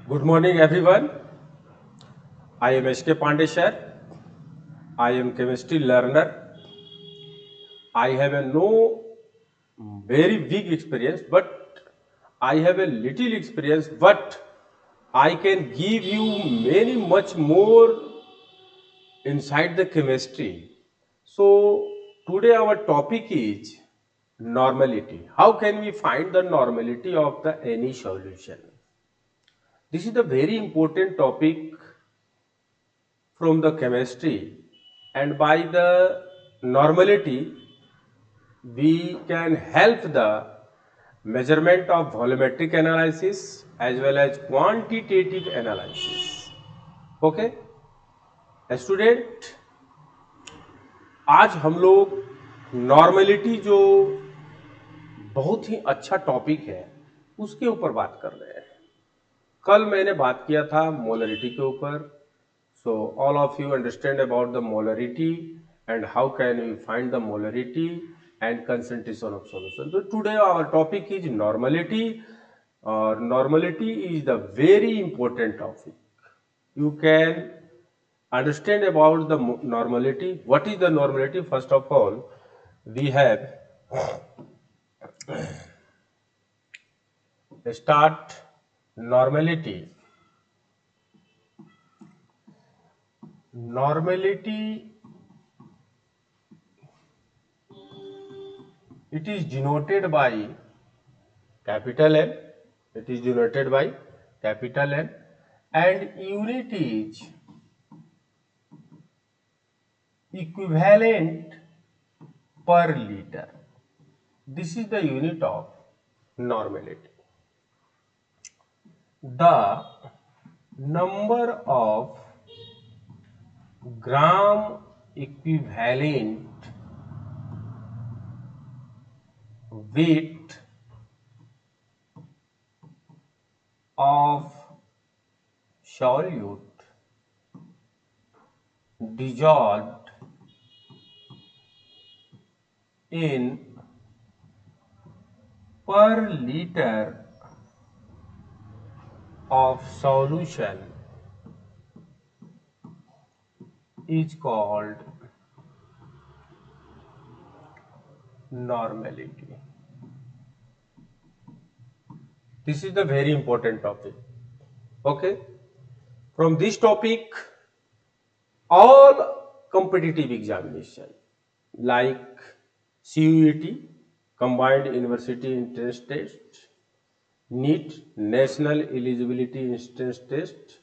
Good morning, everyone. I am HK Pandeshar. I am chemistry learner. I have a no very big experience, but I have a little experience, but I can give you many much more inside the chemistry. So today our topic is normality. How can we find the normality of the any solution? This is the very important topic from the chemistry, and by the normality we can help the measurement of volumetric analysis as well as quantitative analysis. Okay student, आज हम लोग normality जो बहुत ही अच्छा topic है उसके ऊपर बात कर रहे हैं। कल मैंने बात किया था मोलरिटी के ऊपर। So all of you understand about the molarity and how can we find the molarity and concentration of solution. So today our topic is normality. Normality is the very important topic. You can understand about the normality. What is the normality? First of all, we have start normality. Normality, it is denoted by capital N. It is denoted by capital N, and unit is equivalent per liter. This is the unit of normality. The number of gram equivalent weight of solute dissolved in per liter of solution is called normality. This is the very important topic. Okay, from this topic all competitive examination like CUET, Combined University Entrance Test, NEET, National Eligibility Entrance Test,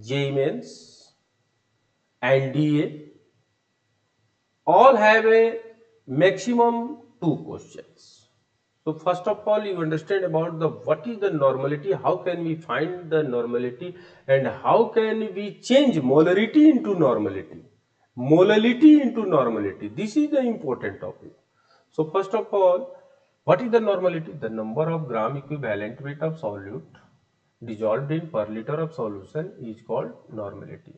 JEE Mains, NDA, all have a maximum 2 questions. So first of all, you understand about the what is the normality, how can we find the normality, and how can we change molarity into normality, molality into normality. This is the important topic. So first of all, what is the normality? The number of gram equivalent weight of solute dissolved in per liter of solution is called normality.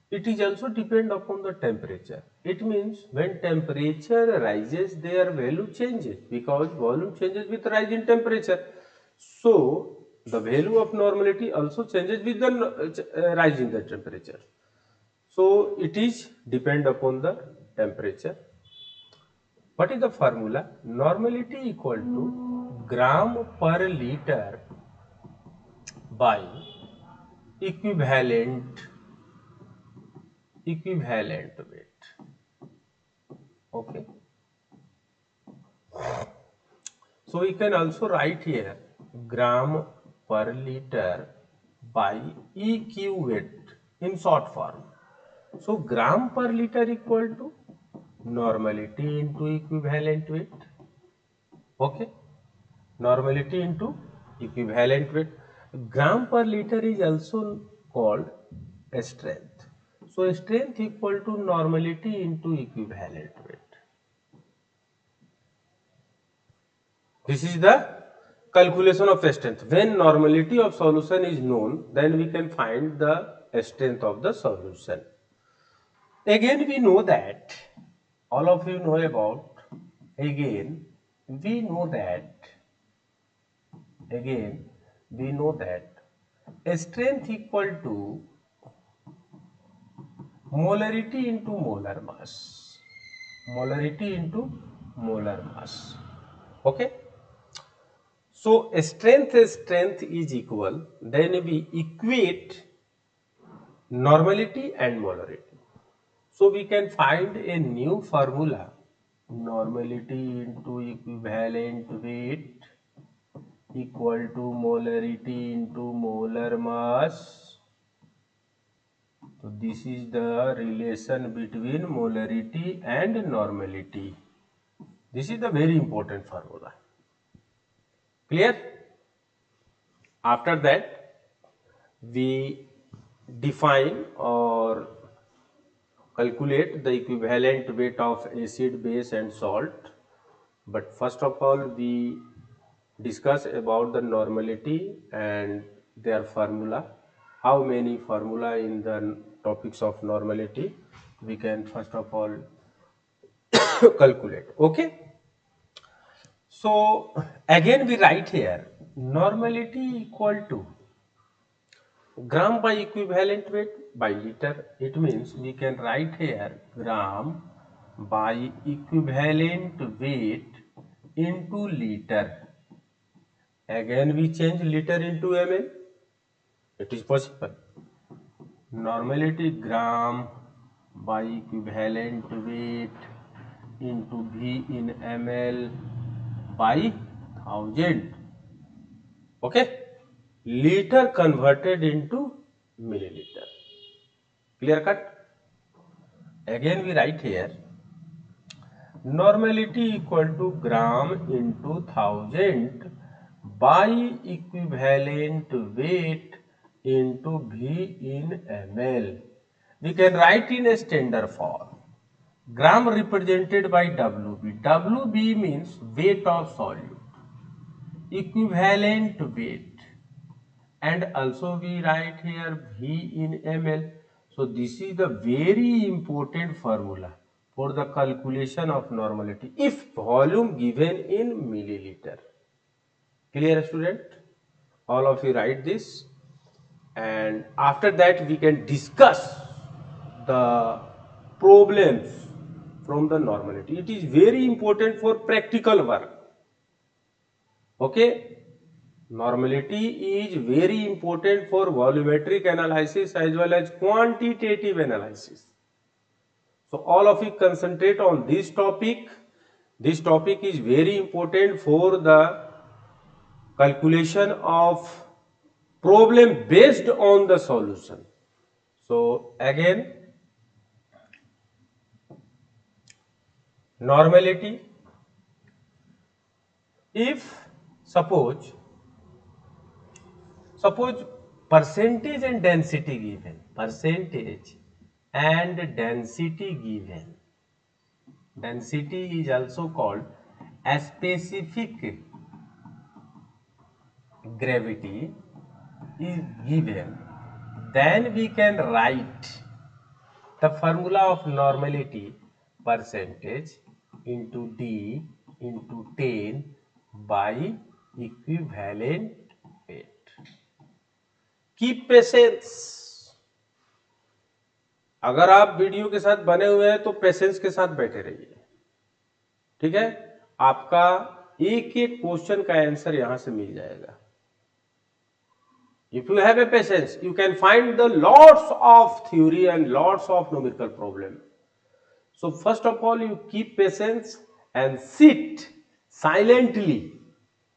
It is also depend upon the temperature. It means when temperature rises, their value changes because volume changes with rise in temperature. So the value of normality also changes with the rise in the temperature. So it is depend upon the temperature. What is the formula? Normality equal to gram per liter by equivalent weight. Okay, so we can also write here gram per liter by EQ weight in short form. So gram per liter equal to normality into equivalent weight. Okay, normality into equivalent weight. Gram per liter is also called strength. So strength equal to normality into equivalent weight. This is the calculation of strength. When normality of solution is known, then we can find the strength of the solution. Again, we know that all of you know about. Again, we know that. Again, we know that strength equal to molarity into molar mass. Molarity into molar mass. Okay. So strength is equal. Then we equate normality and molarity. So we can find a new formula. Normality into equivalent weight equal to molarity into molar mass. So this is the relation between molarity and normality. This is the very important formula. Clear? After that, we define or calculate the equivalent weight of acid, base and salt. But first of all, we discuss about the normality and their formula. How many formula in the topics of normality we can first of all calculate. Okay. So again we write here normality equal to gram by equivalent weight by liter. It means we can write here gram by equivalent weight into liter. Again we change liter into ml. It is possible. Normality gram by equivalent weight into V in ml by 1000. Okay. Liter converted into milliliter. Clear cut? Again we write here normality equal to gram into 1000 by equivalent weight into V in ml. We can write in a standard form. Gram represented by WB. WB means weight of solute. Equivalent weight. And also we write here V in ml. So this is the very important formula for the calculation of normality if volume given in milliliter. Clear, student? All of you write this, and after that we can discuss the problems from the normality. It is very important for practical work. Okay. Normality is very important for volumetric analysis as well as quantitative analysis. So all of you concentrate on this topic. This topic is very important for the calculation of problem based on the solution. So again, normality. If suppose percentage and density given, percentage and density given, density is also called a specific gravity is given, then we can write the formula of normality percentage into D into 10 by equivalent weight. Keep patience. अगर आप video के साथ बने हुए हैं तो patience के साथ बैठे रहिए. ठीक है. आपका एक एक क्वेश्चन का आंसर यहां से मिल जाएगा. If you have a patience, you can find the lots of theory and lots of numerical problem. So first of all, you keep patience and sit silently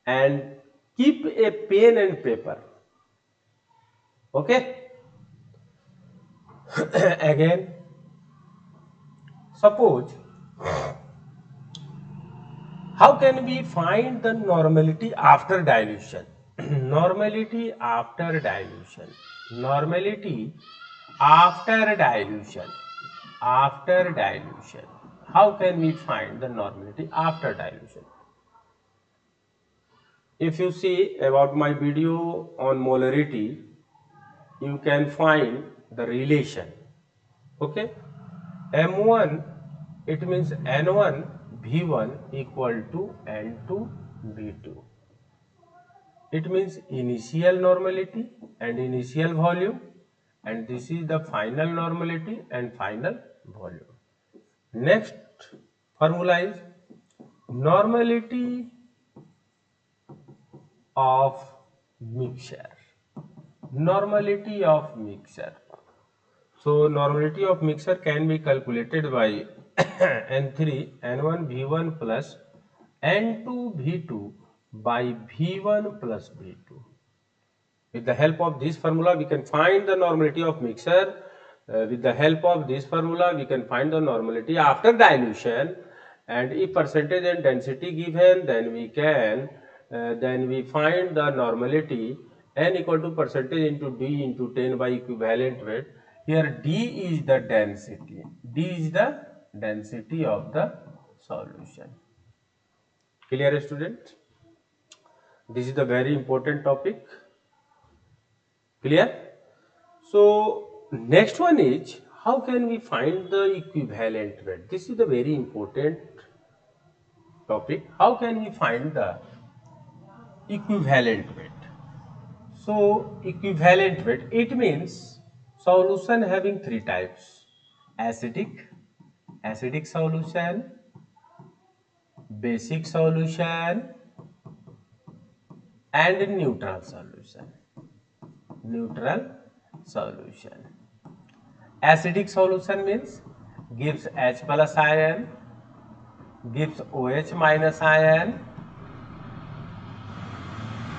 and keep a pen and paper. Okay. Again, suppose how can we find the normality after dilution? Normality after dilution. Normality after dilution. After dilution. How can we find the normality after dilution? If you see about my video on molarity, you can find the relation. Okay. M1, it means N1 V1 equal to N2 V2. It means initial normality and initial volume, and this is the final normality and final volume. Next formula is normality of mixture. Normality of mixture. So normality of mixture can be calculated by N3 N1 V1 plus N2 V2 by V1 plus V2. With the help of this formula, we can find the normality of mixture. With the help of this formula, we can find the normality after dilution. And if percentage and density given, then we find the normality N equal to percentage into D into 10 by equivalent weight. Here D is the density. D is the density of the solution. Clear, student? This is the very important topic. Clear? So next one is, how can we find the equivalent weight? This is the very important topic. How can we find the equivalent weight? So equivalent weight, it means solution having three types: acidic solution, basic solution, and neutral solution. Neutral solution. Acidic solution means gives H plus ion, gives OH minus ion,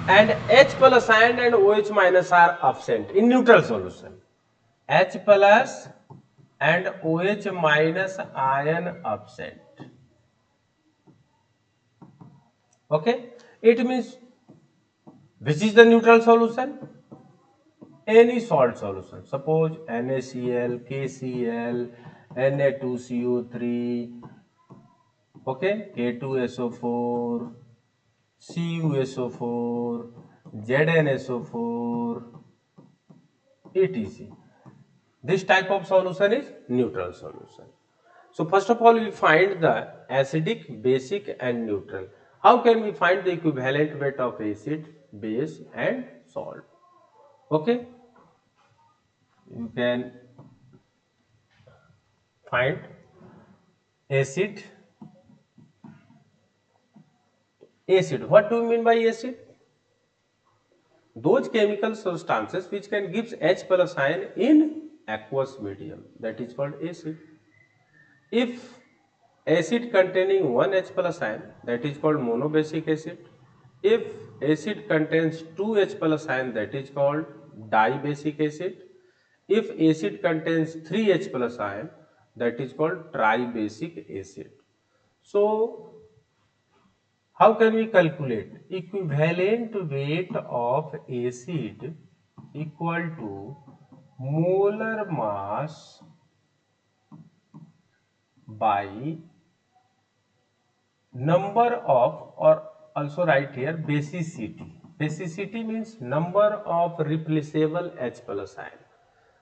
and H plus ion and OH minus are absent in neutral solution. H plus and OH minus ion absent. Okay, it means which is the neutral solution? Any salt solution. Suppose NaCl, KCl, Na2CO3, okay, K2SO4, CuSO4, ZnSO4, etc. This type of solution is neutral solution. So first of all, we find the acidic, basic and neutral. How can we find the equivalent weight of acid, base and salt? Okay, you can find acid. Acid, what do you mean by acid? Those chemical substances which can give H plus ion in aqueous medium, that is called acid. If acid containing one H plus ion, that is called monobasic acid. If acid contains two H plus ion, that is called dibasic acid. If acid contains three H plus ion, that is called tribasic acid. So how can we calculate? Equivalent weight of acid equal to molar mass by number of, or also write here basicity. Basicity means number of replaceable H plus ion.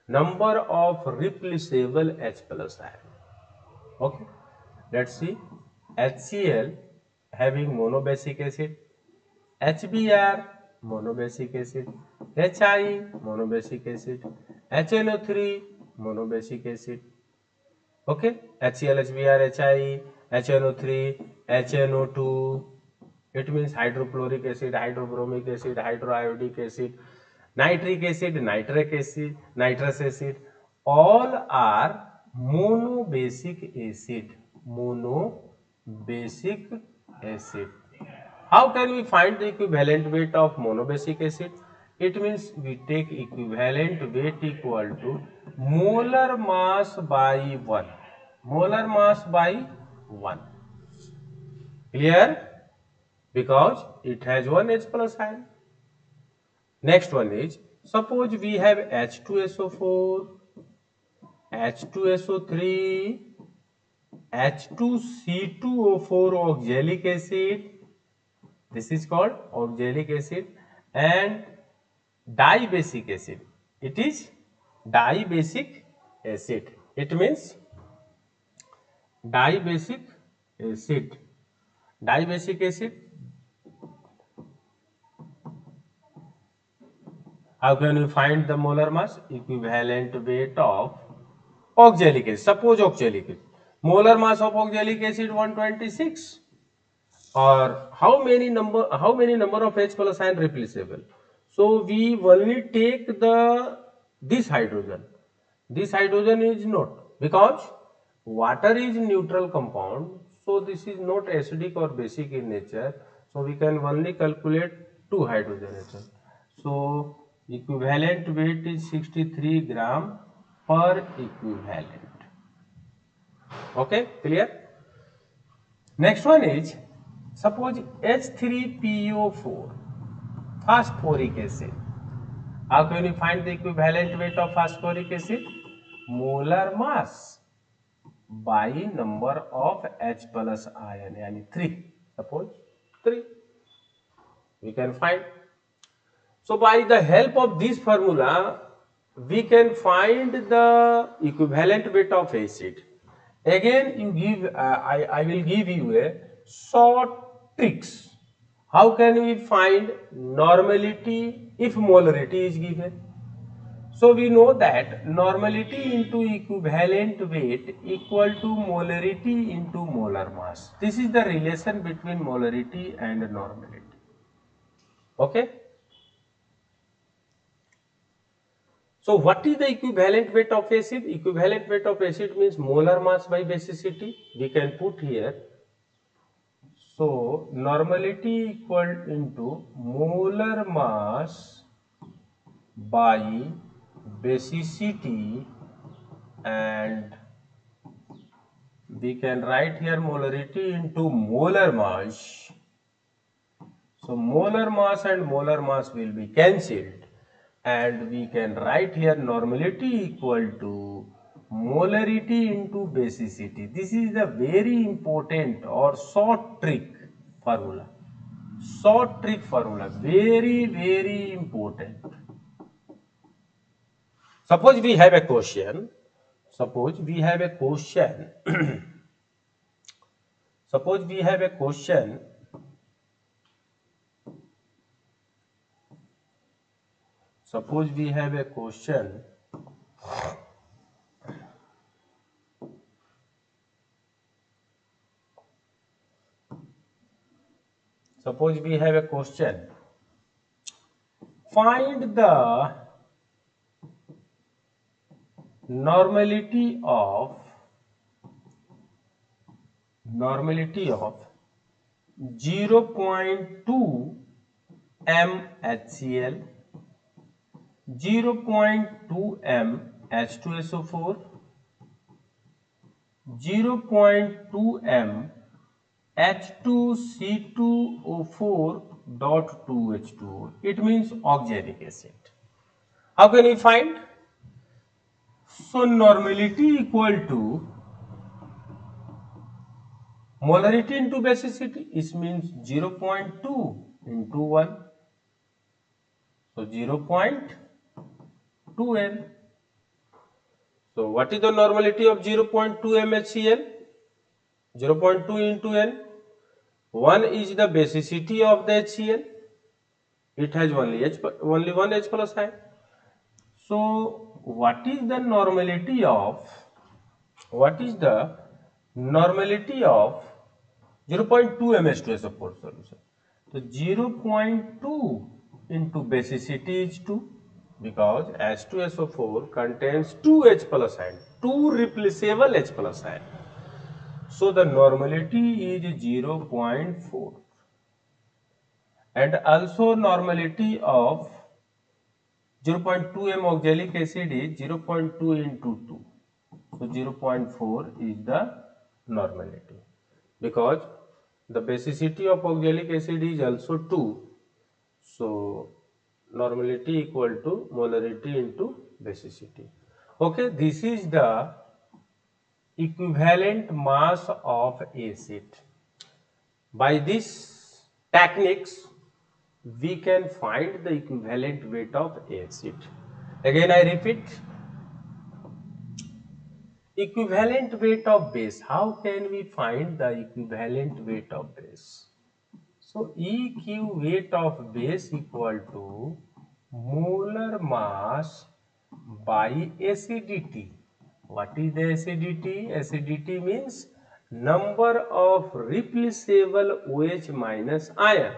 Number of replaceable H plus ion. Okay, let's see. HCl having monobasic acid, HBr monobasic acid, HI monobasic acid, HNO3 monobasic acid. Okay, HCl, HBr, HI, HNO3, HNO2. It means hydrochloric acid, hydrobromic acid, hydroiodic acid, nitric acid, nitrous acid. All are monobasic acid. Monobasic acid. How can we find the equivalent weight of monobasic acid? It means we take equivalent weight equal to molar mass by 1. Molar mass by 1. Clear? Because it has one H plus ion. Next one is, suppose we have H2SO4, H2SO3, H2C2O4 oxalic acid. This is called oxalic acid, and dibasic acid. It is dibasic acid. It means dibasic acid. Dibasic acid. How can we find the molar mass? Equivalent weight of oxalic acid. Suppose oxalic acid. Molar mass of oxalic acid 126. Or how many number of H plus ion replaceable? So we only take this hydrogen. This hydrogen is not, because water is neutral compound, so this is not acidic or basic in nature. So we can only calculate 2 hydrogen atom. So equivalent weight is 63 gram per equivalent. Okay, clear? Next one is, suppose H3PO4 phosphoric acid. How can you find the equivalent weight of phosphoric acid? Molar mass by number of H plus ion, yani 3. Suppose 3. We can find. So by the help of this formula, we can find the equivalent weight of acid. Again, I will give you a short tricks. How can we find normality if molarity is given? So we know that normality into equivalent weight equal to molarity into molar mass. This is the relation between molarity and normality. Okay. So what is the equivalent weight of acid? Equivalent weight of acid means molar mass by basicity. We can put here. So normality equal into molar mass by basicity, and we can write here molarity into molar mass. So molar mass and molar mass will be cancelled, and we can write here normality equal to molarity into basicity. This is the very important or short trick formula. Short trick formula, very, very important. Suppose we have a question. Suppose we have a question. Suppose we have a question. Suppose we have a question. Suppose we have a question. Find the normality of 0.2 m HCl, 0.2 m H2SO4, 0.2 m H2C2O4.2H2O. It means oxalic acid. How can we find? So normality equal to molarity into basicity. It means 0.2 into 1. So 0.2 m. So what is the normality of 0.2 mHCl? 0.2 into n. 1 is the basicity of the HCl. It has only one H plus ion. So what is the normality of 0.2 mH2SO4 solution? So 0.2 into basicity is 2, because H2SO4 contains 2 H plus ion, 2 replaceable H plus ion. So the normality is 0.4, and also normality of 0.2 m oxalic acid is 0.2 into 2. So 0.4 is the normality, because the basicity of oxalic acid is also 2. So normality equal to molarity into basicity. Okay, this is the equivalent mass of acid. By these techniques, we can find the equivalent weight of acid. Again I repeat, equivalent weight of base. How can we find the equivalent weight of base? So EQ weight of base equal to molar mass by acidity. What is the acidity? Acidity means number of replaceable OH minus ion.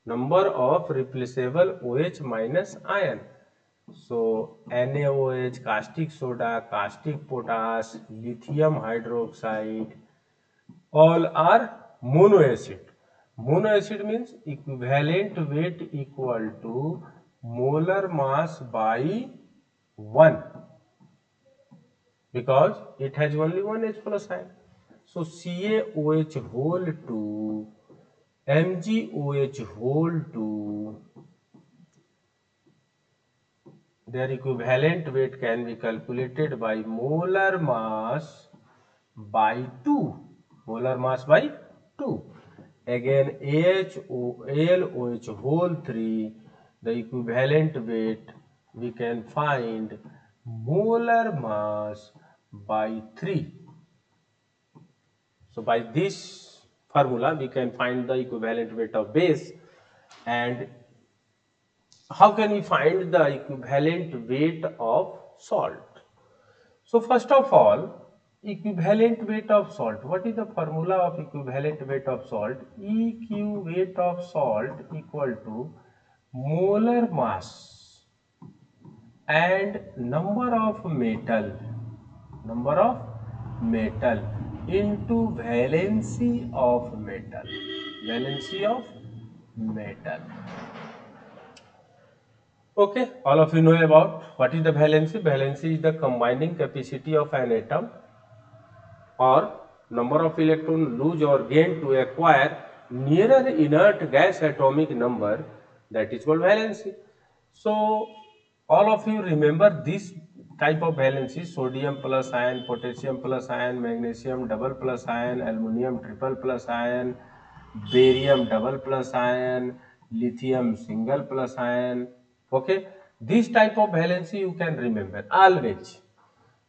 Number of replaceable OH minus ion. So NaOH, caustic soda, caustic potash, lithium hydroxide, all are monoacid. Monoacid means equivalent weight equal to molar mass by 1, because it has only one H plus ion. So CaOH whole 2, MgOH whole 2, their equivalent weight can be calculated by molar mass by 2. Molar mass by 2. Again AlOH whole 3, the equivalent weight we can find molar mass by 3. So by this formula we can find the equivalent weight of base. And how can we find the equivalent weight of salt? So first of all, equivalent weight of salt. What is the formula of equivalent weight of salt? EQ weight of salt equal to molar mass and number of metal into valency of metal. Valency of metal. Okay, all of you know about what is the valency. Valency is the combining capacity of an atom or number of electron lose or gain to acquire nearer inert gas atomic number, that is called valency. So all of you remember this type of valency: sodium plus ion, potassium plus ion, magnesium double plus ion, aluminum triple plus ion, barium double plus ion, lithium single plus ion. Okay, this type of valency you can remember always.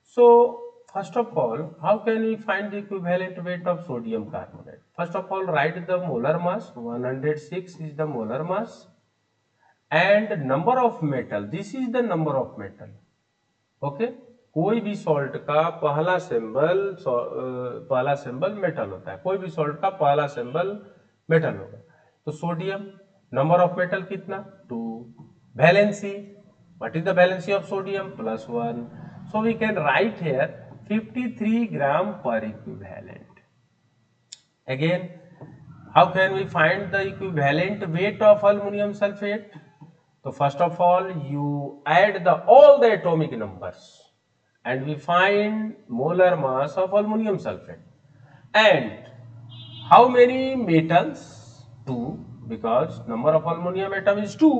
So first of all, how can we find the equivalent weight of sodium carbonate? First of all, write the molar mass. 106 is the molar mass, and number of metal, this is the number of metal. Okay, कोई भी salt का पहला symbol metal होता है, कोई भी salt का पहला सिंबल मेटल होगा. तो सोडियम नंबर ऑफ मेटल कितना? 2. Valency, what is the valency of sodium? +1. So we can write here 53 gram per equivalent. Again, how can we find the equivalent weight of aluminium sulphate? So first of all, you add all the atomic numbers and we find molar mass of aluminum sulfate. And how many metals? 2, because number of aluminum atom is 2.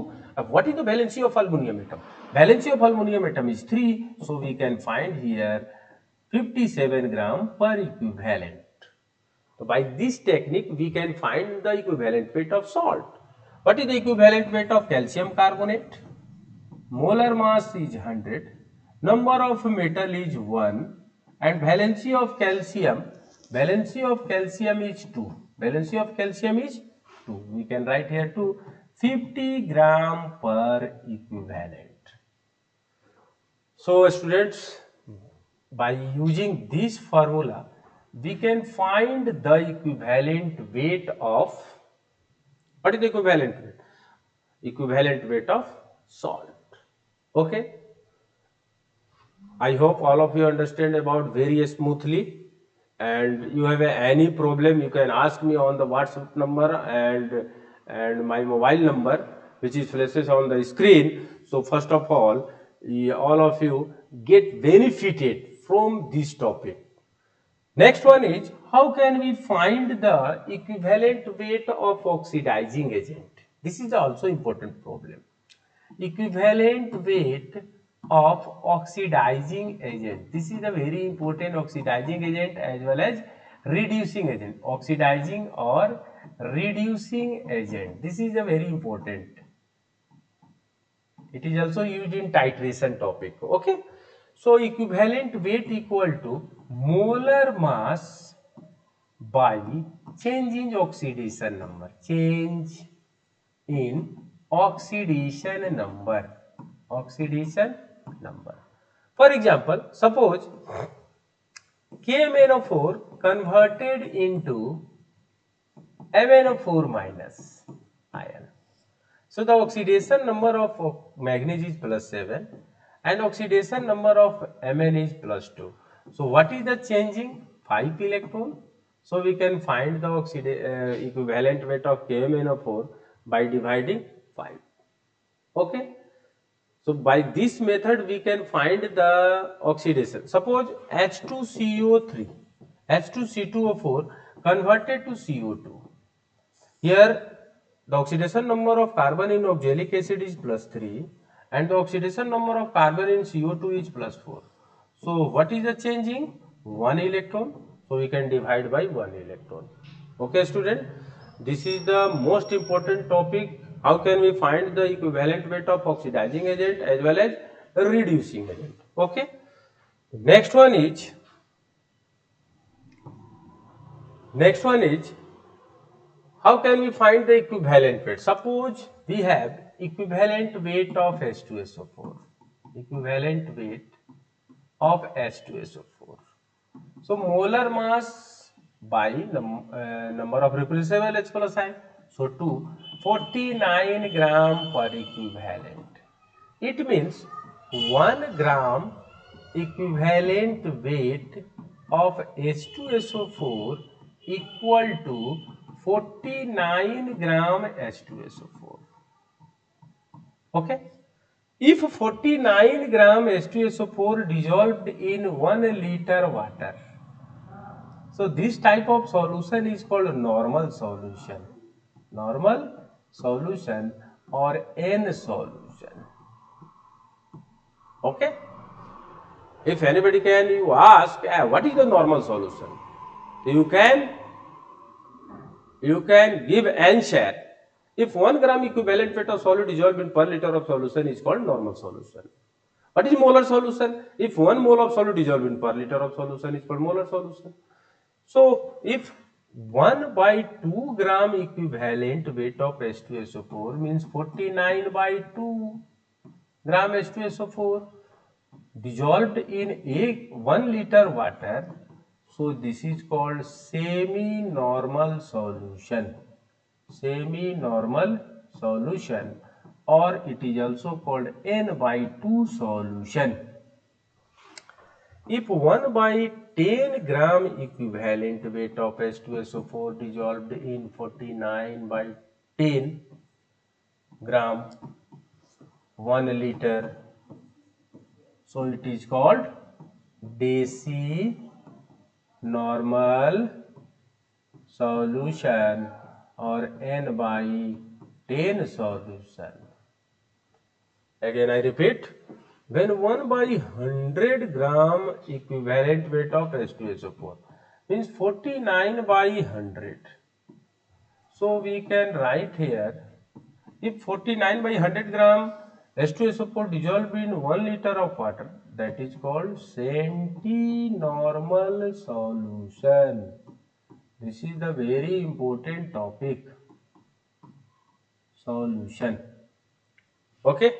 What is the valency of aluminum atom? Valency of aluminum atom is 3. So we can find here 57 gram per equivalent. So by this technique we can find the equivalent weight of salt. What is the equivalent weight of calcium carbonate? Molar mass is 100, number of metal is 1, and valency of calcium is 2. Valency of calcium is 2. We can write here 2. 50 gram per equivalent. So students, by using this formula, we can find the equivalent weight of, what is the equivalent weight? Equivalent weight of salt. Okay. I hope all of you understand about very smoothly. And you have any problem, you can ask me on the WhatsApp number and my mobile number, which is flashes on the screen. So first of all of you get benefited from this topic. Next one is, how can we find the equivalent weight of oxidizing agent? This is also important problem. Equivalent weight of oxidizing agent. This is a very important oxidizing agent as well as reducing agent. Oxidizing or reducing agent. This is a very important. It is also used in titration topic. Okay. So equivalent weight equal to molar mass by change in oxidation number. Change in oxidation number. oxidation number. For example, suppose KMnO4 converted into MnO4 minus ion. So the oxidation number of manganese is +7 and oxidation number of Mn is +2. So what is the changing? 5 electron. So we can find the equivalent weight of KMnO4 by dividing 5. Okay. So by this method we can find the oxidation. Suppose H2CO3, H2C2O4 converted to CO2. Here the oxidation number of carbon in oxalic acid is +3 and the oxidation number of carbon in CO2 is +4. So what is the changing? 1 electron. So we can divide by 1 electron. Okay student, this is the most important topic. How can we find the equivalent weight of oxidizing agent as well as reducing agent? Okay. Next one is how can we find the equivalent weight? Suppose we have equivalent weight of H2SO4. Equivalent weight of H2SO4. So molar mass by number of replaceable H plus I. So 49 gram per equivalent. It means 1 gram equivalent weight of H2SO4 equal to 49 gram H2SO4. Okay. If 49 gram H2SO4 dissolved in 1 liter water, so this type of solution is called normal solution. Normal solution or N solution. Okay. If anybody can, you ask, what is the normal solution? You can give answer. If 1 gram equivalent weight of solid dissolved in per liter of solution is called normal solution. What is molar solution? If 1 mole of solid dissolved in per liter of solution is called molar solution. So if 1 by 2 gram equivalent weight of H2SO4 means 49 by 2 gram H2SO4 dissolved in 1 liter water. So this is called semi-normal solution. Semi-normal solution, or it is also called N by 2 solution. If 1 by 10 gram equivalent weight of H2SO4 dissolved in 49 by 10 gram 1 liter, so it is called deci normal solution or N by 10 solution. Again I repeat, when 1 by 100 gram equivalent weight of H2SO4 means 49 by 100. So we can write here, if 49 by 100 gram H2SO4 dissolved in 1 liter of water, that is called centi-normal solution. This is the very important topic. Solution. Okay.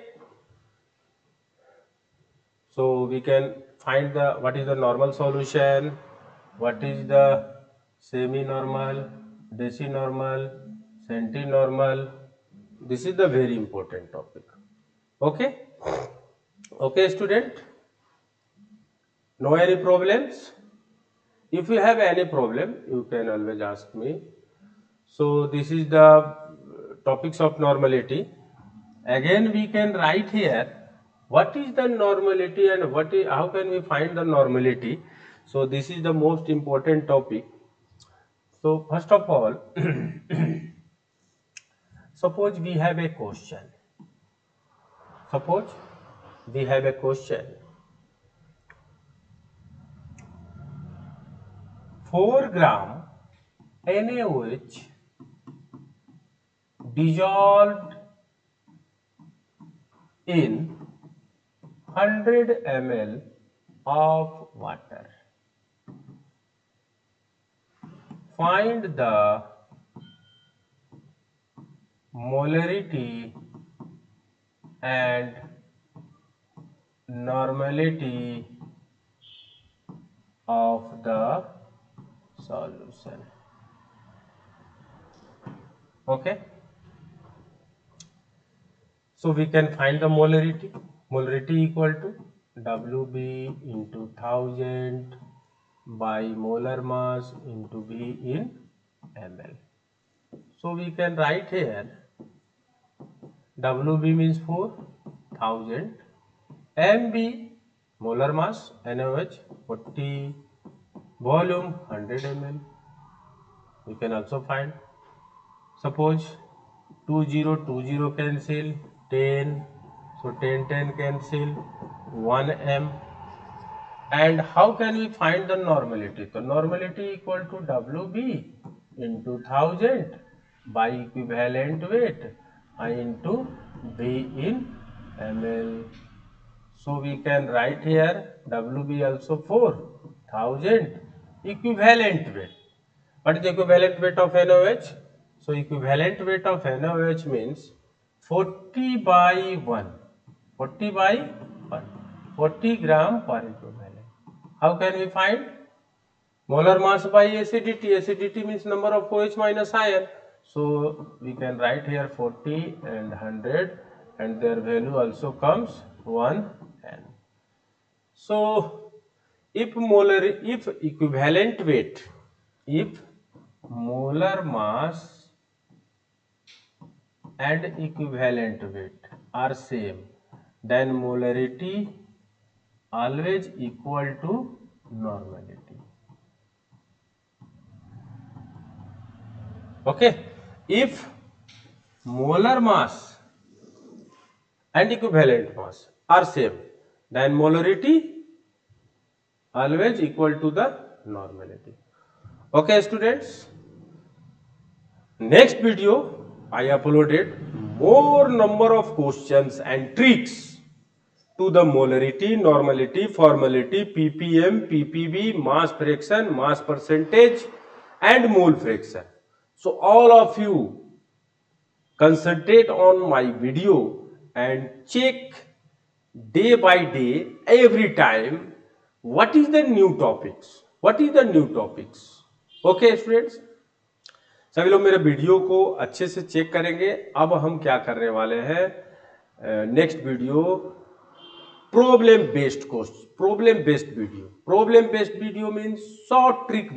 So we can find what is the normal solution, what is the semi-normal, deci-normal, centi-normal. This is the very important topic. Okay. Okay student. No any problems? If you have any problem, you can always ask me. So this is the topics of normality. Again we can write here what is the normality and how can we find the normality. So this is the most important topic. So first of all, suppose we have a question. Suppose we have a question. 4 gram NaOH dissolved in 100 ml of water. Find the molarity and normality of the solution. Okay, so we can find the molarity. Molarity equal to WB into 1000 by molar mass into V in ml. So we can write here WB means 4000, MB molar mass NaOH 40, volume 100 ml. We can also find, suppose 20 cancel, 10, so 10 cancel, 1 m. And how can we find the normality? So normality equal to WB into 1000 by equivalent weight into V in ml. So we can write here WB also 4000 equivalent weight. What is the equivalent weight of NaOH? So equivalent weight of NaOH means 40 by 1. 40 by 1. 40 gram per equivalent. How can we find? Molar mass by acidity. Acidity means number of OH minus ion. So we can write here 40 and 100 and their value also comes 1 n. So if equivalent weight, if molar mass and equivalent weight are same, then molarity always equal to normality. Okay, if molar mass and equivalent mass are same, then molarity always equal to the normality. Okay students, next video I uploaded more number of questions and tricks to the molarity, normality, formality, ppm, ppb, mass fraction, mass percentage and mole fraction. So all of you concentrate on my video and check day by day, every time, what is the new topics, okay students. सभी लोग मेरे video को अच्छे से check करेंगे. अब हम क्या करने वाले हैं, next video problem based video means short trick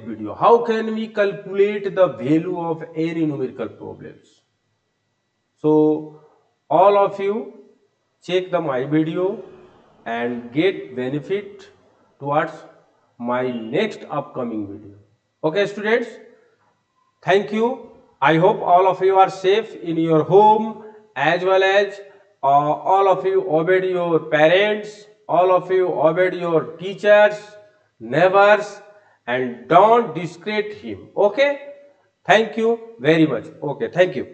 video. How can we calculate the value of any numerical problems. So all of you check my video and get benefit towards my next upcoming video. Okay students, thank you. I hope all of you are safe in your home, as well as all of you obeyed your parents, all of you obeyed your teachers, neighbors, and don't discredit him. Okay, thank you very much. Okay, thank you.